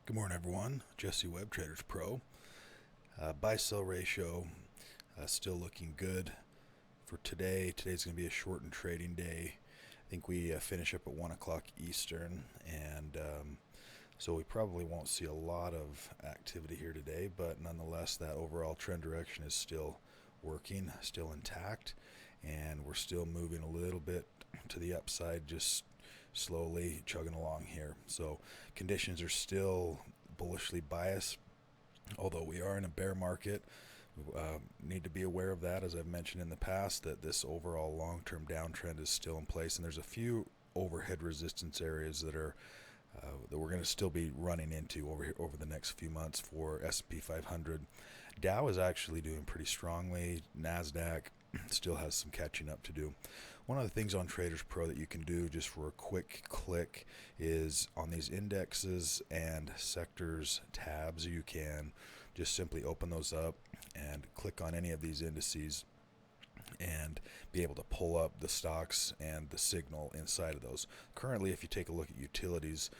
Good morning, everyone. Jesse Webb, TradersPro. Buy-sell ratio still looking good for today. Today's going to be a shortened trading day. I think we finish up at 1 o'clock Eastern, and so we probably won't see a lot of activity here today, but nonetheless, that overall trend direction is still working, still intact, and we're still moving a little bit to the upside, just slowly chugging along here. So conditions are still bullishly biased, although we are in a bear market. Need to be aware of that, as I've mentioned in the past, that this overall long-term downtrend is still in place, and there's a few overhead resistance areas that are that we're going to still be running into over the next few months for S&P 500. Dow is actually doing pretty strongly. NASDAQ still has some catching up to do. One of the things on TradersPro that you can do just for a quick click is on these indexes and sectors tabs, you can just simply open those up and click on any of these indices and be able to pull up the stocks and the signal inside of those. Currently, if you take a look at utilities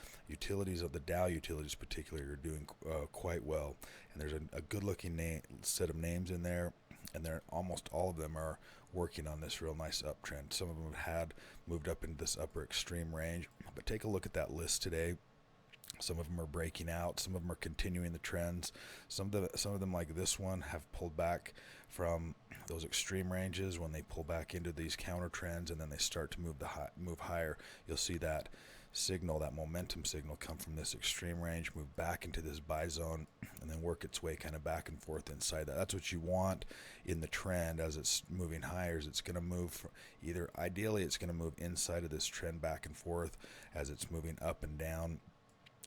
of the Dow utilities particularly are doing quite well, and there's a good looking set of names in there, and they're almost all of them are working on this real nice uptrend. Some of them had moved up into this upper extreme range, but take a look at that list today. Some of them are breaking out. Some of them are continuing the trends. Some of them, like this one, have pulled back from those extreme ranges. When they pull back into these counter trends and then they start to move higher, you'll see that signal, that momentum signal, come from this extreme range, move back into this buy zone, and then work its way kind of back and forth inside that. That's what you want in the trend as it's moving higher. Is it's going to move ideally it's going to move inside of this trend back and forth as it's moving up and down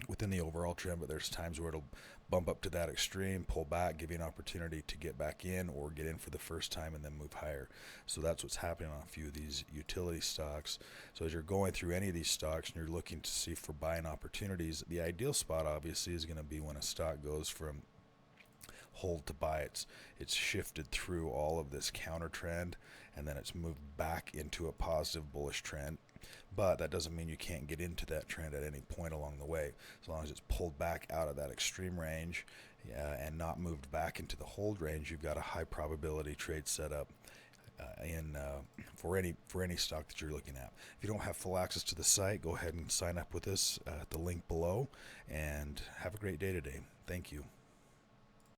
within the overall trend, but there's times where it'll bump up to that extreme, pull back, give you an opportunity to get back in or get in for the first time and then move higher. So that's what's happening on a few of these utility stocks. So as you're going through any of these stocks and you're looking to see for buying opportunities, the ideal spot obviously is going to be when a stock goes from hold to buy. It's shifted through all of this counter trend and then it's moved back into a positive bullish trend. But that doesn't mean you can't get into that trend at any point along the way. As long as it's pulled back out of that extreme range and not moved back into the hold range, you've got a high probability trade set up for any stock that you're looking at. If you don't have full access to the site, go ahead and sign up with us at the link below, and have a great day today. Thank you.